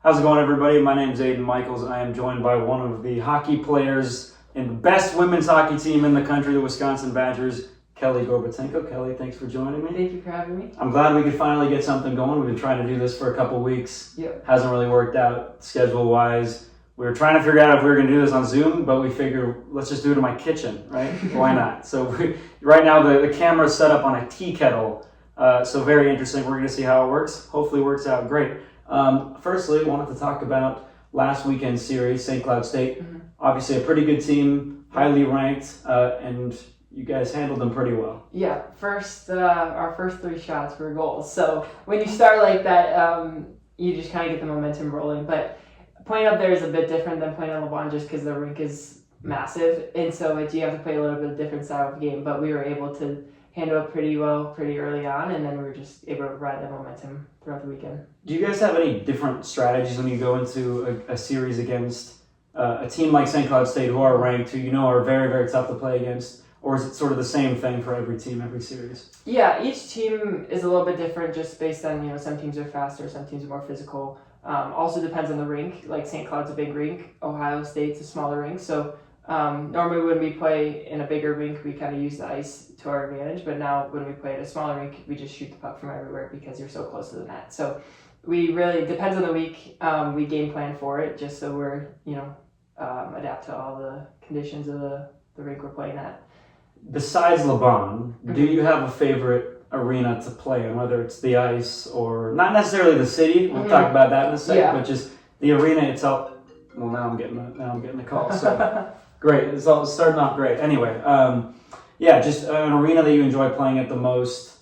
How's it going, everybody? My name is Aidan Michaels, and I am joined by one of the hockey players in the best women's hockey team in the country, the Wisconsin Badgers, Kelly Gorbatenko. Kelly, thanks for joining me. Thank you for having me. I'm glad we could finally get something going. We've been trying to do this for a couple weeks. Yep. Hasn't really worked out schedule-wise. We were trying to figure out if we were going to do this on Zoom, but we figured let's just do it in my kitchen, right? Why not? So right now the camera's set up on a tea kettle, so very interesting. We're going to see how it works. Hopefully it works out great. Firstly, I wanted to talk about last weekend's series, St. Cloud State. Mm-hmm. Obviously a pretty good team, highly ranked, and you guys handled them pretty well. Yeah, our first 3 shots were goals. So when you start like that, you just kind of get the momentum rolling. But playing up there is a bit different than playing on LeBron just because the rink is massive. And so you have to play a little bit of different style of game. But we were able to handle it pretty well pretty early on, and then we were just able to ride that momentum throughout the weekend. Do you guys have any different strategies when you go into a series against a team like St. Cloud State, who are ranked, who you know are very, very tough to play against? Or is it sort of the same thing for every team, every series? Yeah, each team is a little bit different just based on, some teams are faster, some teams are more physical. Also depends on the rink. Like St. Cloud's a big rink, Ohio State's a smaller rink. So normally when we play in a bigger rink, we kind of use the ice to our advantage. But now when we play at a smaller rink, we just shoot the puck from everywhere because you're so close to the net. So we really, depends on the week, we game plan for it just so we're, adapt to all the conditions of the rink we're playing at. Besides LeBron, do you have a favorite arena to play in, whether it's the ice or not necessarily the city? We'll talk about that in a second, but just the arena itself. Well, now I'm getting the call. So great, it's all starting off great. Anyway, just an arena that you enjoy playing at the most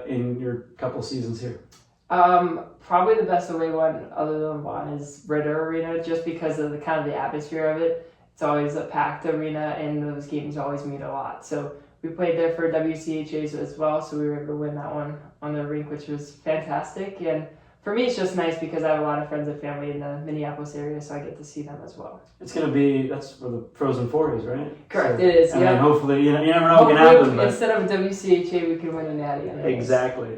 in your couple seasons here. Probably the best away one other than LeBron is Ritter Arena, just because of the kind of the atmosphere of it. It's always a packed arena, and those games always mean a lot. So we played there for WCHAs as well, so we were able to win that one on the rink, which was fantastic. And for me, it's just nice because I have a lot of friends and family in the Minneapolis area, so I get to see them as well. It's going to be, that's where the Frozen Four is, right? Correct, so, it is, yeah. And hopefully, you never know what can happen. But instead of WCHA, we can win a natty. Exactly.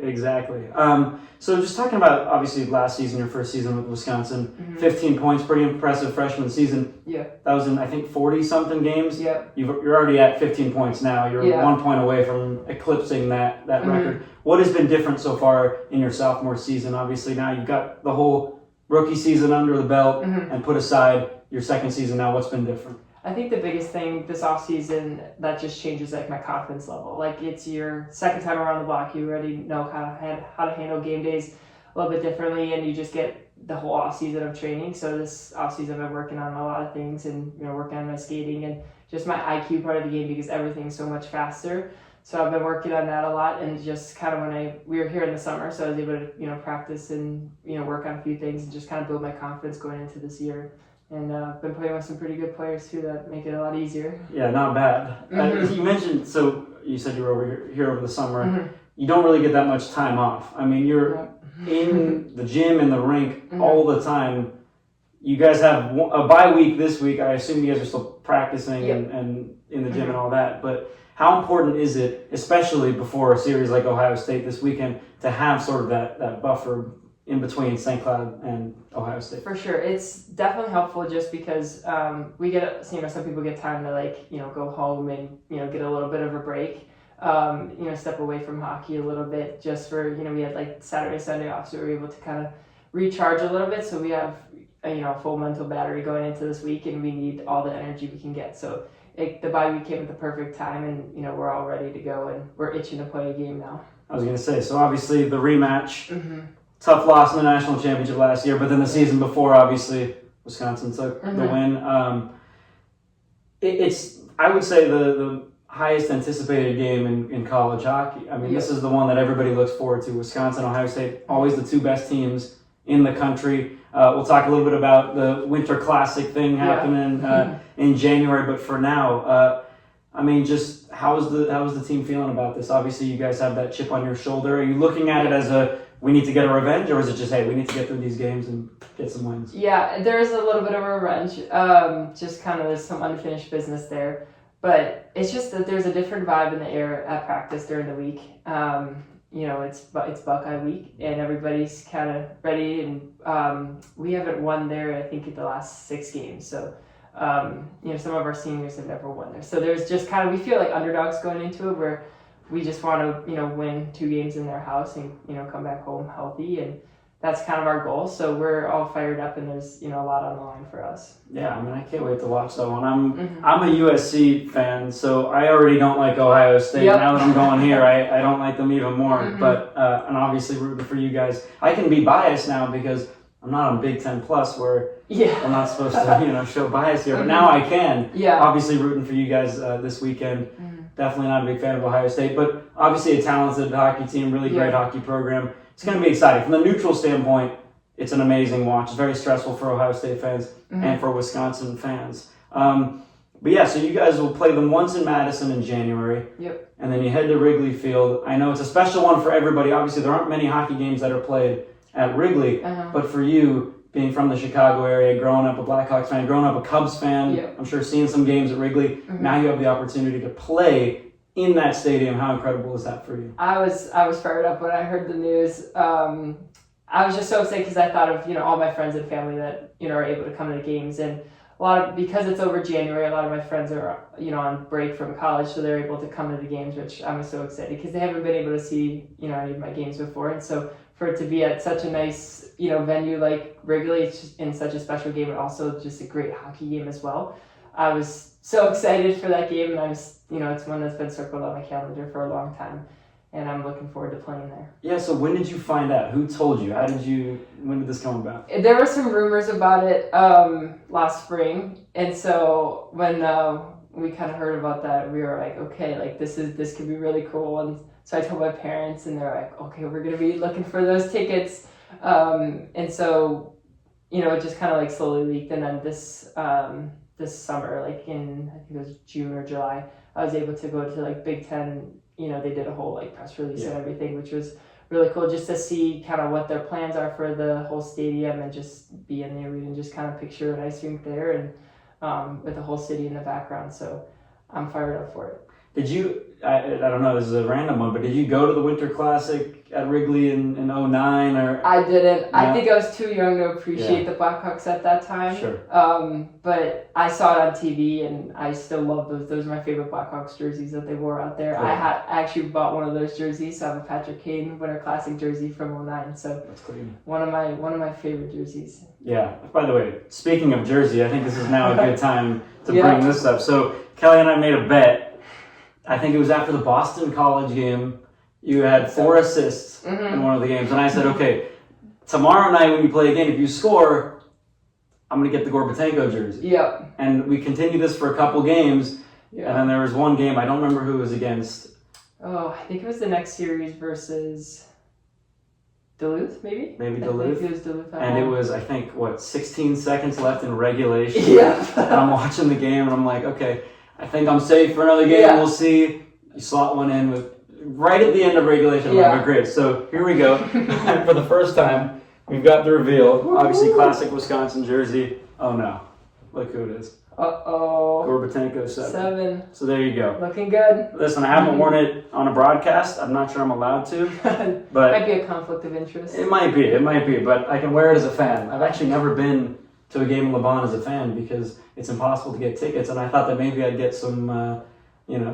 So just talking about, obviously, last season, your first season with Wisconsin, 15 points, pretty impressive freshman season. Yeah. That was in, I think, 40-something games. Yeah. You're already at 15 points now. You're 1 point away from eclipsing that record. What has been different so far in your sophomore season? Obviously, now you've got the whole rookie season under the belt and put aside your second season now. What's been different? I think the biggest thing this offseason that just changes my confidence level. Like it's your second time around the block. You already know how to handle game days a little bit differently, and you just get the whole offseason of training. So this offseason I've been working on a lot of things and working on my skating and just my IQ part of the game because everything's so much faster. So I've been working on that a lot, and just kind of we were here in the summer, so I was able to practice and work on a few things and just kind of build my confidence going into this year. And I've been playing with some pretty good players too that make it a lot easier. Yeah, not bad. You mentioned, so you said you were over the summer. You don't really get that much time off. I mean, you're in the gym, in the rink all the time. You guys have a bye week this week. I assume you guys are still practicing and in the gym and all that. But how important is it, especially before a series like Ohio State this weekend, to have sort of that buffer in between St. Cloud and Ohio State? For sure. It's definitely helpful just because we get, some people get time to go home and, get a little bit of a break, step away from hockey a little bit just for, we had Saturday, Sunday off, so we were able to kind of recharge a little bit. So we have, a full mental battery going into this week, and we need all the energy we can get. So the bye week came at the perfect time, and, we're all ready to go, and we're itching to play a game now. I was going to say, so obviously the rematch, tough loss in the national championship last year, but then the season before, obviously, Wisconsin took the win. It's, I would say, the highest anticipated game in college hockey. I mean, this is the one that everybody looks forward to. Wisconsin, Ohio State, always the two best teams in the country. We'll talk a little bit about the Winter Classic thing happening in January, but for now, just how is the team feeling about this? Obviously, you guys have that chip on your shoulder. Are you looking at it as we need to get a revenge, or is it just, hey, we need to get through these games and get some wins? Yeah, there is a little bit of a revenge. Just kind of there's some unfinished business there. But it's just that there's a different vibe in the air at practice during the week. it's Buckeye week and everybody's kind of ready, and we haven't won there I think in the last 6 games. So some of our seniors have never won there. So there's just kind of, we feel like underdogs going into it, where we just want to win 2 games in their house and come back home healthy, and that's kind of our goal. So we're all fired up, and there's a lot on the line for us. Yeah, I mean, I can't wait to watch that one. I'm a USC fan, so I already don't like Ohio State. Yep. Now that I'm going here, I don't like them even more. But and obviously rooting for you guys. I can be biased now because I'm not on Big Ten Plus, where I'm not supposed to show bias here. But now I can. Yeah. Obviously rooting for you guys this weekend. Definitely not a big fan of Ohio State, but obviously a talented hockey team, really great hockey program. It's going to be exciting. From the neutral standpoint, it's an amazing watch. It's very stressful for Ohio State fans and for Wisconsin fans. But yeah, so you guys will play them once in Madison in January. Yep. And then you head to Wrigley Field. I know it's a special one for everybody. Obviously, there aren't many hockey games that are played at Wrigley. But for you, being from the Chicago area, growing up a Blackhawks fan, growing up a Cubs fan, I'm sure seeing some games at Wrigley, now you have the opportunity to play in that stadium. How incredible is that for you? I was fired up when I heard the news. I was just so excited because I thought of all my friends and family that are able to come to the games, and because it's over January, a lot of my friends are on break from college, so they're able to come to the games, which I'm so excited because they haven't been able to see any of my games before, and so for it to be at such a nice venue like Wrigley, it's just in such a special game, and also just a great hockey game as well. I was so excited for that game, and I was it's one that's been circled on my calendar for a long time, and I'm looking forward to playing there. Yeah, so when did you find out? Who told you? When did this come about? There were some rumors about it last spring, and so when we kind of heard about that, we were like, okay, like this could be really cool, and so I told my parents, and they're like, okay, we're going to be looking for those tickets, and so it just kind of like slowly leaked, and then this summer, like in I think it was June or July, I was able to go to like Big Ten. They did a whole like press release and everything, which was really cool just to see kind of what their plans are for the whole stadium, and just be in the arena and just kind of picture an ice rink there, and with the whole city in the background. So I'm fired up for it. Did you, I don't know, this is a random one, but did you go to the Winter Classic at Wrigley in 2009? Or? I didn't. No? I think I was too young to appreciate the Blackhawks at that time. Sure. But I saw it on TV, and I still love those. Those are my favorite Blackhawks jerseys that they wore out there. Cool. I actually bought one of those jerseys, so I have a Patrick Kane Winter Classic jersey from 2009. So that's clean. One of my favorite jerseys. Yeah. By the way, speaking of jersey, I think this is now a good time to bring this up. So Kelly and I made a bet. I think it was after the Boston College game. You had 4 assists in one of the games. And I said, okay, tomorrow night when you play again, if you score, I'm going to get the Gorbatenko jersey. Yep. And we continued this for a couple games. Yep. And then there was one game, I don't remember who it was against. Oh, I think it was the next series versus Duluth, maybe? Maybe Duluth. I think it was Duluth. And it was, I think, 16 seconds left in regulation. Yeah. And I'm watching the game, and I'm like, okay, I think I'm safe for another game. Yeah. We'll see. You slot one in with right at the end of regulation. Yeah. Like, great. So here we go. For the first time, we've got the reveal. Obviously, classic Wisconsin jersey. Oh no, look who it is. Uh-oh. Gorbatenko 7. So there you go. Looking good. Listen, I haven't worn it on a broadcast. I'm not sure I'm allowed to. But might be a conflict of interest. It might be. But I can wear it as a fan. I've actually never been to a game in LeBron as a fan because it's impossible to get tickets, and I thought that maybe I'd get some,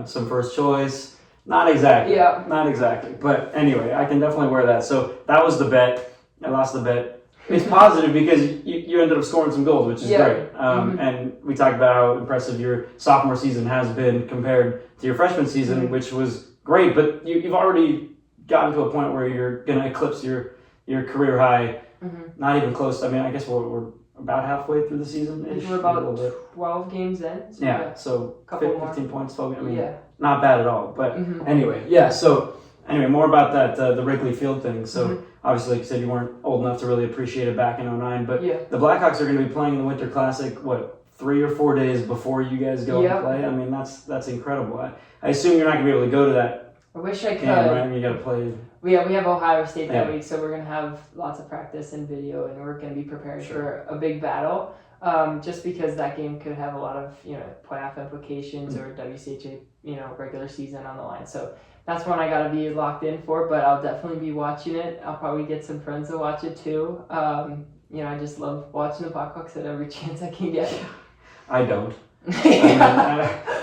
some first choice. Not exactly. Yeah. Not exactly. But anyway, I can definitely wear that. So that was the bet. I lost the bet. It's positive because you ended up scoring some goals, which is great. And we talked about how impressive your sophomore season has been compared to your freshman season, which was great. But you've already gotten to a point where you're going to eclipse your career high. Not even close. I mean, I guess we're about halfway through the season. We're about 12 games in. So so 15 more. points, 12. I mean, not bad at all. But anyway, So more about that, the Wrigley Field thing. So obviously, like you said, you weren't old enough to really appreciate it back in 2009. But the Blackhawks are going to be playing in the Winter Classic, 3 or 4 days before you guys go and play? I mean, that's incredible. I assume you're not going to be able to go to that. I wish I could. Game, right? I mean, you got to play. We have Ohio State that week, so we're going to have lots of practice and video, and we're going to be preparing for a big battle. Just because that game could have a lot of playoff implications or WCHA regular season on the line. So that's one I gotta be locked in for. But I'll definitely be watching it. I'll probably get some friends to watch it too. I just love watching the Blackhawks at every chance I can get. I don't.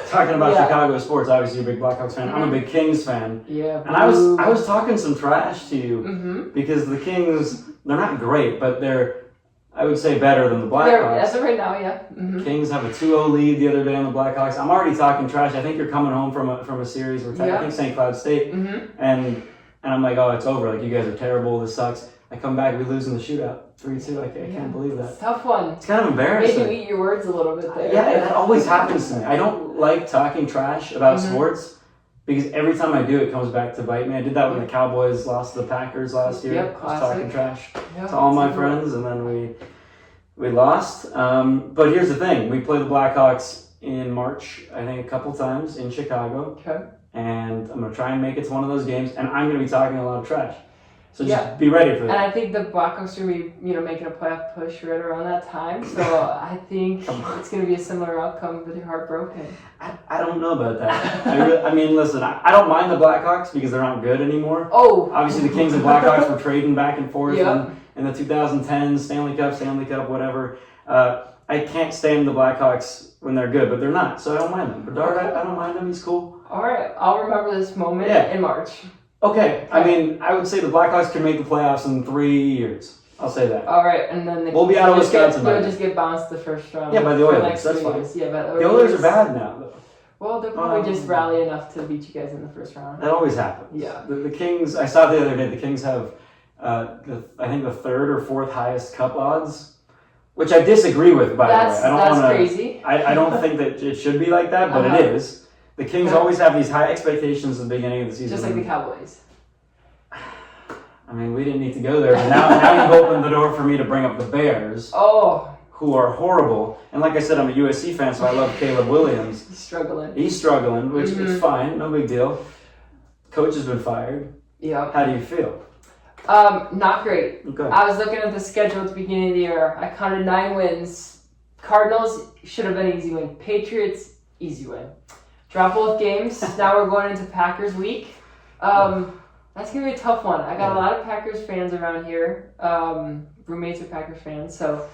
Talking about Chicago sports, obviously you're a big Blackhawks fan. I'm a big Kings fan. Yeah. And I was talking some trash to you because the Kings, they're not great, but they're, I would say, better than the Blackhawks. As of right now, yeah. Kings have a 2-0 lead the other day on the Blackhawks. I'm already talking trash. I think you're coming home from a series where I think St. Cloud State, and I'm like, oh, it's over. Like, you guys are terrible. This sucks. I come back, we lose in the shootout, 3-2. I can't believe that. It's a tough one. It's kind of embarrassing. Made you eat your words a little bit there. Yeah, that always happens to me. I don't like talking trash about sports because every time I do, it comes back to bite me. I did that when the Cowboys lost to the Packers last year. Yep, I was talking trash to all all my friends, and then we lost. But here's the thing: we play the Blackhawks in March, I think, a couple times in Chicago. Okay. And I'm gonna try and make it to one of those games, and I'm gonna be talking a lot of trash. So just be ready for that. And I think the Blackhawks are going to be, making a playoff push right around that time. So I think it's going to be a similar outcome with your heart broken. I don't know about that. I mean, listen, I don't mind the Blackhawks because they're not good anymore. Oh. Obviously, the Kings and Blackhawks were trading back and forth in the 2010s, Stanley Cup, whatever. I can't stand the Blackhawks when they're good, but they're not, so I don't mind them. Bedard, I don't mind him. He's cool. All right. I'll remember this moment in March. Okay, I mean, I would say the Blackhawks can make the playoffs in 3 years. I'll say that. All right, and then we'll be out of Wisconsin. They'll just get bounced the first round. Yeah, by the Oilers. That's fine. Yeah, but the Oilers are bad now, though. Well, they'll probably just rally enough to beat you guys in the first round. That always happens. Yeah. The Kings, I saw the other day, the Kings have, I think, the third or fourth highest cup odds, which I disagree with, by the way. That's crazy. I don't think that it should be like that, but it is. The Kings always have these high expectations at the beginning of the season. Just like the Cowboys. I mean, we didn't need to go there, but now you've opened the door for me to bring up the Bears. Oh. Who are horrible. And like I said, I'm a USC fan, so I love Caleb Williams. He's struggling, which is fine, no big deal. Coach has been fired. Yeah. How do you feel? Not great. Okay. I was looking at the schedule at the beginning of the year. I counted 9 wins. Cardinals should have been an easy win. Patriots, easy win. Drop both games. Now we're going into Packers week. That's going to be a tough one. I got a lot of Packers fans around here. Roommates are Packers fans, so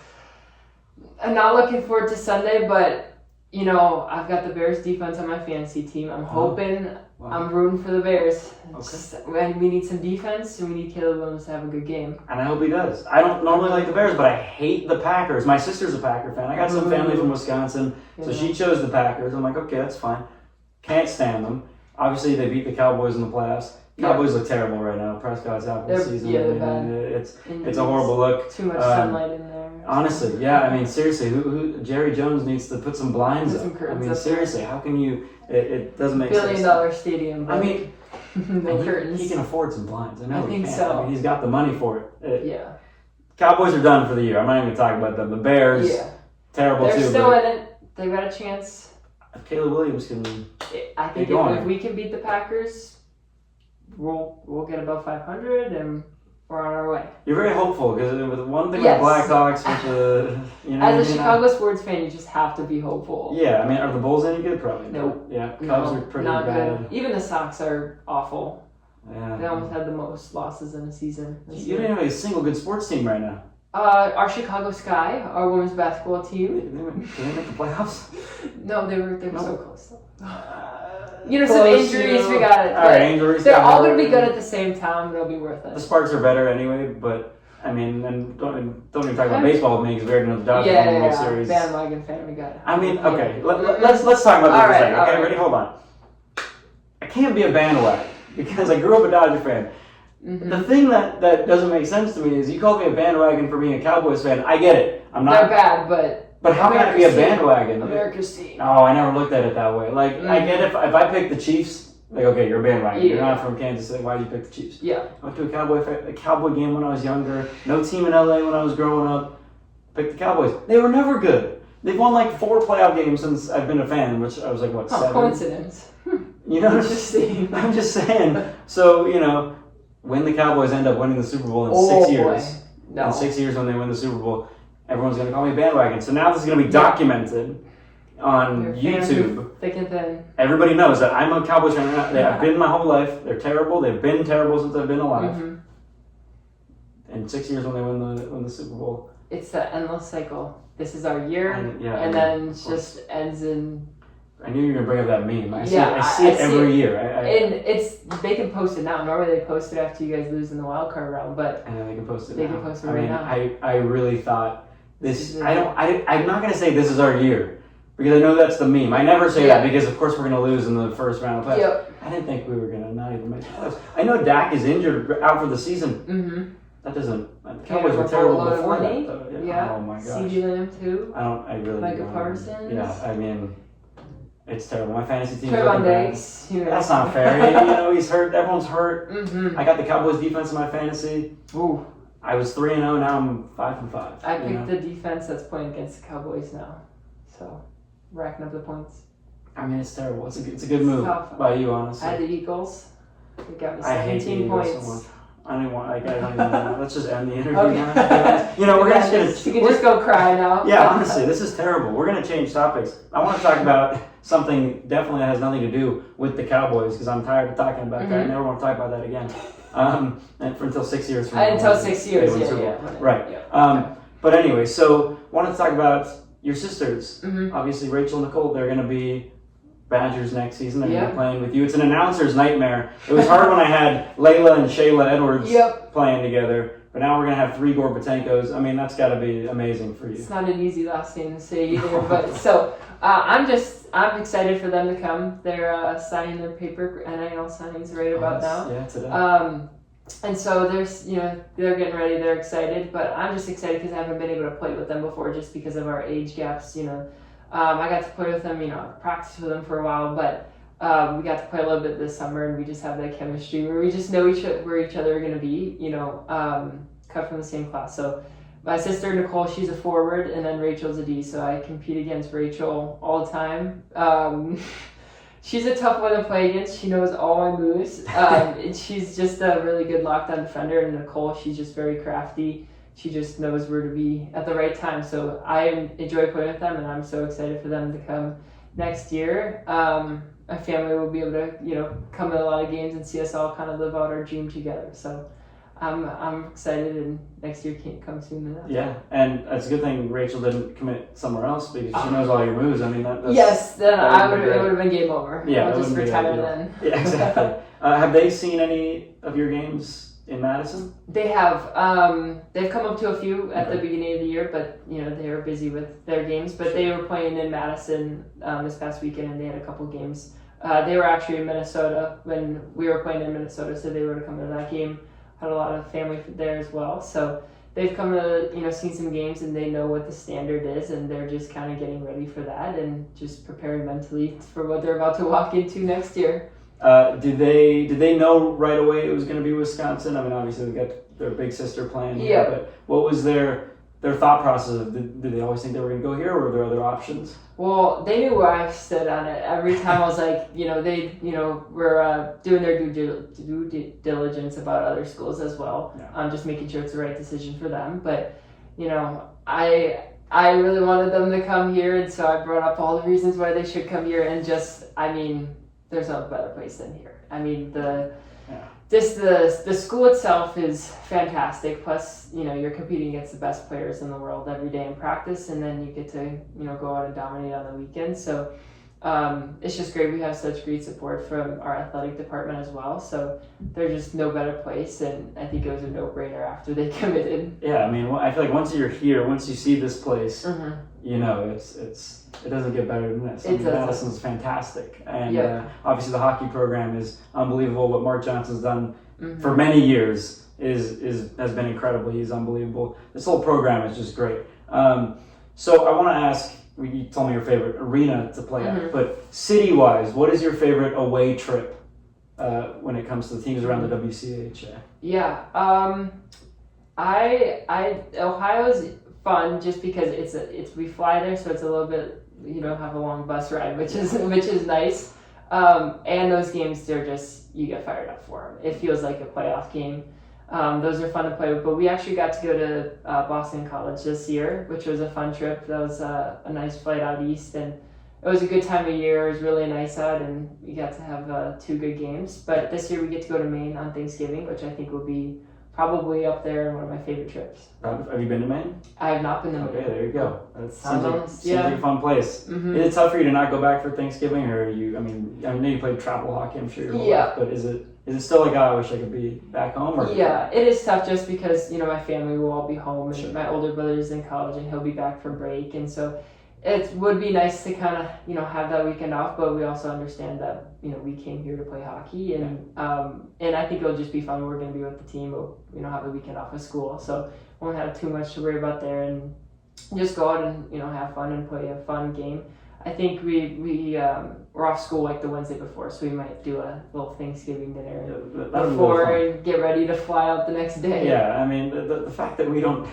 I'm not looking forward to Sunday, but, I've got the Bears defense on my fantasy team. I'm hoping, I'm rooting for the Bears. Okay. We need some defense, and we need Caleb Williams to have a good game. And I hope he does. I don't normally like the Bears, but I hate the Packers. My sister's a Packer fan. I got some family from Wisconsin, so she chose the Packers. I'm like, okay, that's fine. Can't stand them. Obviously, they beat the Cowboys in the playoffs. Cowboys look terrible right now. Prescott's out for the season. Yeah, they're bad. It's a horrible look. Too much sunlight in there. Honestly, yeah. I mean, seriously, who Jerry Jones needs to put some blinds up. I mean, seriously, how can you? It doesn't make sense. $1 billion stadium. I mean, no curtains. He can afford some blinds. I think so. I mean, he's got the money for it. Yeah. Cowboys are done for the year. I'm not even going to talk about them. The Bears, terrible too. They're still in it. They've got a chance. If Caleb Williams can, I think if we can beat the Packers, we'll get above 500 and we're on our way. You're very hopeful because with one thing with Blackhawks, with the as a Chicago sports fan, you just have to be hopeful. Yeah, I mean, are the Bulls any good? Probably nope. Yeah, Cubs are pretty bad. Good. Even the Sox are awful. Yeah, they almost had the most losses in a season. You don't have a single good sports team right now. Our Chicago Sky, our women's basketball team. Did they make the playoffs? No, they were so close. Some injuries, we got it. All right, injuries. They're all going to be good at the same time. They'll be worth it. The Sparks are better anyway, but I mean, and don't even talk about baseball with me because we already know the Dodgers won the World Series. Bandwagon fan, we got it. I mean, okay, let's talk about this for a second. Okay, ready? Hold on. I can't be a bandwagon because I grew up a Dodger fan. Mm-hmm. The thing that doesn't make sense to me is you called me a bandwagon for being a Cowboys fan. I get it. I'm not. They're bad, but how can I be a bandwagon? America's team. Oh, I never looked at it that way. Like, I get if I pick the Chiefs, like, okay, you're a bandwagon. You're not from Kansas City. Why do you pick the Chiefs? Yeah. I went to a Cowboy game when I was younger. No team in LA when I was growing up. Picked the Cowboys. They were never good. They've won like 4 playoff games since I've been a fan, which I was like, what, 7? Coincidence. You know, I'm just saying. So, when the Cowboys end up winning the Super Bowl in 6 years, in 6 years when they win the Super Bowl, everyone's going to call me bandwagon. So now this is going to be documented, on You're a fan YouTube, thick and thin. everybody knows that I'm a Cowboys fan. I've been my whole life. They're terrible. They've been terrible since I've been alive. Mm-hmm. In 6 years when they win the Super Bowl. It's the endless cycle. This is our year, and then it just ends in. I knew you were gonna bring up that meme. I Yeah, see it I see every it. year. And they can post it now. Normally they post it after you guys lose in the wild card round, but And then they can post it. They now. can post it I right mean, now. I really thought this. is I don't. I'm not gonna say this is our year because I know that's the meme. I never say that because of course we're gonna lose in the first round of playoffs. Yep. I didn't think we were gonna not even make the playoffs. I know Dak is injured out for the season. Mm-hmm. That doesn't. The Cowboys were terrible before that. Though. Yeah. Oh my gosh. CeeDee Lamb too. I really Micah don't. Parsons. Yeah. I mean, it's terrible. My fantasy team. Trevon Diggs. That's not fair. He's hurt. Everyone's hurt. Mm-hmm. I got the Cowboys defense in my fantasy. Ooh. I was 3-0. Now I'm 5-5. I picked the defense that's playing against the Cowboys now, so racking up the points. I mean, it's terrible. It's a good move Tough. by you, honestly. I had the Eagles. They got me I hate the 17 Eagles points. so much. I don't even know. Let's just end the interview Okay. now. We're Yeah, just you can just go cry now. Yeah, honestly, this is terrible. We're gonna change topics. I want to talk about something definitely that has nothing to do with the Cowboys because I'm tired of talking about that. I never want to talk about that again. And until 6 years from now. Until 6 years, they win Super yeah. Bowl. Right. Yeah. But anyway, so wanted to talk about your sisters. Mhm. Obviously, Rachel and Nicole, they're gonna be Badgers next season. They're gonna Yeah. be playing with you. It's an announcer's nightmare. It was hard when I had Layla and Shayla Edwards playing together, but now we're gonna have 3 Gorbatenkos. I mean, that's gotta be amazing for you. It's not an easy last name to say either, but so I'm excited for them to come. They're signing their paper NIL signings right about now. Yeah, today. And so they're getting ready. They're excited, but I'm just excited because I haven't been able to play with them before, just because of our age gaps. I got to play with them. Practice with them for a while, but we got to play a little bit this summer, and we just have that chemistry where we just know where each other are going to be. Cut from the same class. So my sister Nicole, she's a forward, and then Rachel's a D. So I compete against Rachel all the time. She's a tough one to play against. She knows all my moves. And she's just a really good lockdown defender. And Nicole, she's just very crafty. She just knows where to be at the right time. So I enjoy playing with them, and I'm so excited for them to come next year. My family will be able to, come to a lot of games and see us all kind of live out our dream together. So I'm excited, and next year can't come soon enough. Yeah, and it's a good thing Rachel didn't commit somewhere else because she knows all your moves. I mean, that's yes, then that it would have been game over. Yeah, I'll that just wouldn't be retire ideal. then. Yeah, exactly. Have they seen any of your games in Madison? They have. They've come up to a few at the beginning of the year, but they were busy with their games. But they were playing in Madison this past weekend, and they had a couple games. They were actually in Minnesota when we were playing in Minnesota, so they were to come to that game. Had a lot of family there as well, so they've come to seen some games, and they know what the standard is, and they're just kind of getting ready for that and just preparing mentally for what they're about to walk into next year. Did they know right away it was going to be Wisconsin? I mean, obviously they got their big sister playing here, but what was their thought process of did they always think they were going to go here, or were there other options? Well, they knew where I stood on it. Every time I was like, they were doing their due diligence about other schools as well. Yeah. Just making sure it's the right decision for them. But I really wanted them to come here, and so I brought up all the reasons why they should come here, and there's no better place than here. I mean, the school itself is fantastic. Plus, you're competing against the best players in the world every day in practice, and then you get to, go out and dominate on the weekend. So it's just great. We have such great support from our athletic department as well. So there's just no better place, and I think it was a no-brainer after they committed. Yeah, I mean, I feel like once you're here, once you see this place, it doesn't get better than this. Madison's fantastic, and obviously the hockey program is unbelievable. What Mark Johnson's done for many years has been incredible. He's unbelievable. This whole program is just great. So I want to ask. You told me your favorite arena to play at, but city-wise, what is your favorite away trip when it comes to the teams around the WCHA? Yeah, Ohio's fun just because it's we fly there, so it's a little bit have a long bus ride, which is nice. And those games, you get fired up for them. It feels like a playoff game. Those are fun to play with, but we actually got to go to Boston College this year, which was a fun trip. That was a nice flight out east, and it was a good time of year. It was really nice out, and we got to have 2 good games. But this year we get to go to Maine on Thanksgiving, which I think will be probably up there and one of my favorite trips. Have you been to Maine? I have not been to Maine. Okay, there you go. That Sounds seems like a fun place. Mm-hmm. Is it tough for you to not go back for Thanksgiving, or I know you played travel hockey, I'm sure your whole life, but is it still like, oh, I wish I could be back home? Or? Yeah, it is tough just because, my family will all be home, and Sure. my older brother's in college, and he'll be back from break, and so it would be nice to kind of, have that weekend off, but we also understand that, we came here to play hockey, and I think it'll just be fun. We're going to be with the team, we'll, have the weekend off of school, so won't have too much to worry about there, and just go out and, have fun and play a fun game. I think we're off school like the Wednesday before, so we might do a little Thanksgiving dinner before and get ready to fly out the next day. Yeah, I mean, the fact that we don't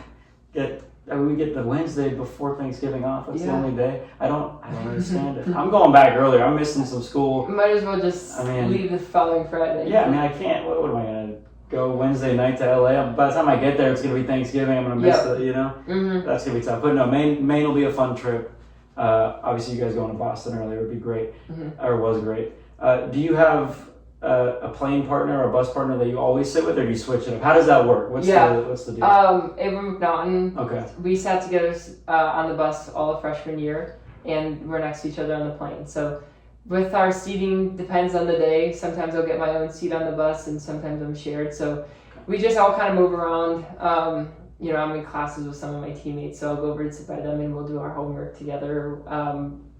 get... we get the Wednesday before Thanksgiving off. That's the only day. I don't understand it. I'm going back earlier. I'm missing some school. Might as well just leave the following Friday. Yeah, I mean, I can't. What am I going to go Wednesday night to LA? By the time I get there, it's going to be Thanksgiving. I'm going to miss Mm-hmm. That's going to be tough. But no, Maine will be a fun trip. Obviously, you guys going to Boston earlier would be great, or was great. Do you have a plane partner or a bus partner that you always sit with, or do you switch it up? How does that work? What's the deal? Abram McNaughton. Okay. We sat together on the bus all of freshman year, and we're next to each other on the plane. So with our seating, depends on the day. Sometimes I'll get my own seat on the bus, and sometimes I'm shared. So we just all kind of move around. I'm in classes with some of my teammates, so I'll go over and sit by them, and we'll do our homework together.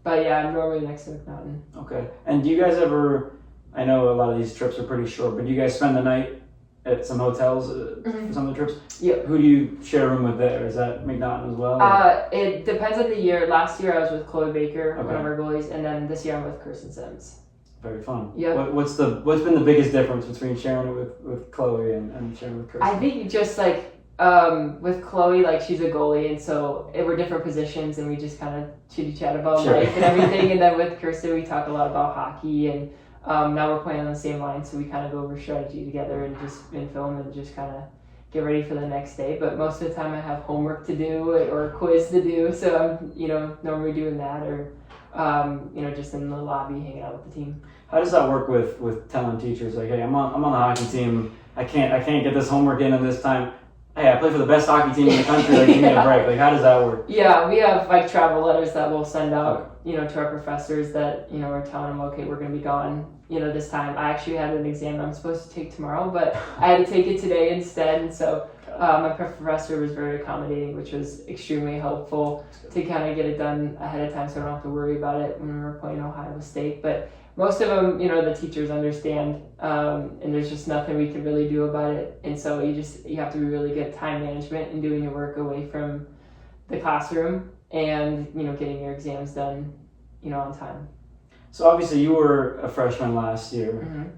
But yeah, I'm normally next to McNaughton. Okay. And do you guys ever... I know a lot of these trips are pretty short, but do you guys spend the night at some hotels for some of the trips? Yeah. Who do you share a room with there? Is that McNaughton as well? It depends on the year. Last year I was with Chloe Baker, one of our goalies, and then this year I'm with Kirsten Sims. Very fun. Yeah. What's been the biggest difference between sharing it with Chloe and sharing with Kirsten? I think just with Chloe, she's a goalie, and so we're different positions, and we just kind of chitty chat about life and everything. And then with Kirsten, we talk a lot about hockey, and now we're playing on the same line, so we kind of go over strategy together and just in film and just kind of get ready for the next day. But most of the time I have homework to do or a quiz to do, so I'm normally doing that, or just in the lobby hanging out with the team. How does that work with telling teachers, like, hey, I'm on the hockey team, I can't get this homework in this time. Hey, I play for the best hockey team in the country. Give me a break. How does that work? Yeah, we have travel letters that we'll send out, to our professors that we're telling them, okay, we're going to be gone, this time. I actually had an exam I'm supposed to take tomorrow, but I had to take it today instead, and so my professor was very accommodating, which was extremely helpful to kind of get it done ahead of time, so I don't have to worry about it when we were playing Ohio State. But most of them, the teachers understand, and there's just nothing we can really do about it. And so you have to be really good at time management and doing your work away from the classroom, and getting your exams done, on time. So obviously you were a freshman last year.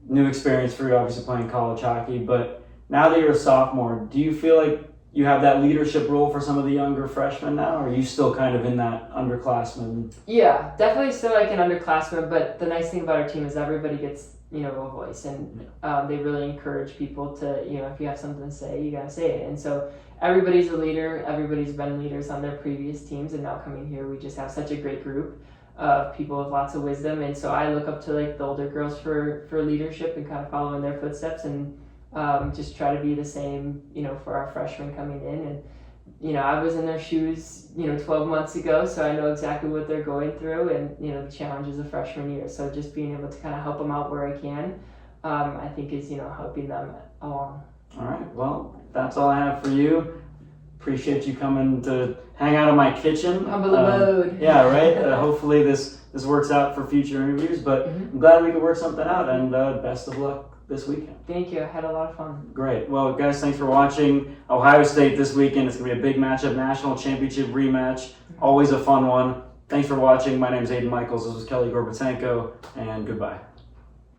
New experience for you, obviously playing college hockey. But now that you're a sophomore, do you feel like you have that leadership role for some of the younger freshmen now, or are you still kind of in that underclassmen? Yeah, definitely still an underclassman, but the nice thing about our team is everybody gets, a voice, and they really encourage people to, if you have something to say, you gotta say it. And so everybody's a leader, everybody's been leaders on their previous teams, and now coming here, we just have such a great group of people with lots of wisdom. And so I look up to the older girls for leadership and kind of follow in their footsteps, and just try to be the same, for our freshmen coming in. And, I was in their shoes, 12 months ago, so I know exactly what they're going through, and, the challenges of freshman year. So just being able to kind of help them out where I can, I think is, helping them along. All right. Well, that's all I have for you. Appreciate you coming to hang out in my kitchen. Humble abode. Yeah, right. Hopefully this works out for future interviews, but I'm glad we could work something out, and best of luck this weekend. Thank you. I had a lot of fun. Great. Well, guys, thanks for watching. Ohio State this weekend. It's going to be a big matchup, national championship rematch. Always a fun one. Thanks for watching. My name is Aidan Michaels. This was Kelly Gorbatenko, and goodbye.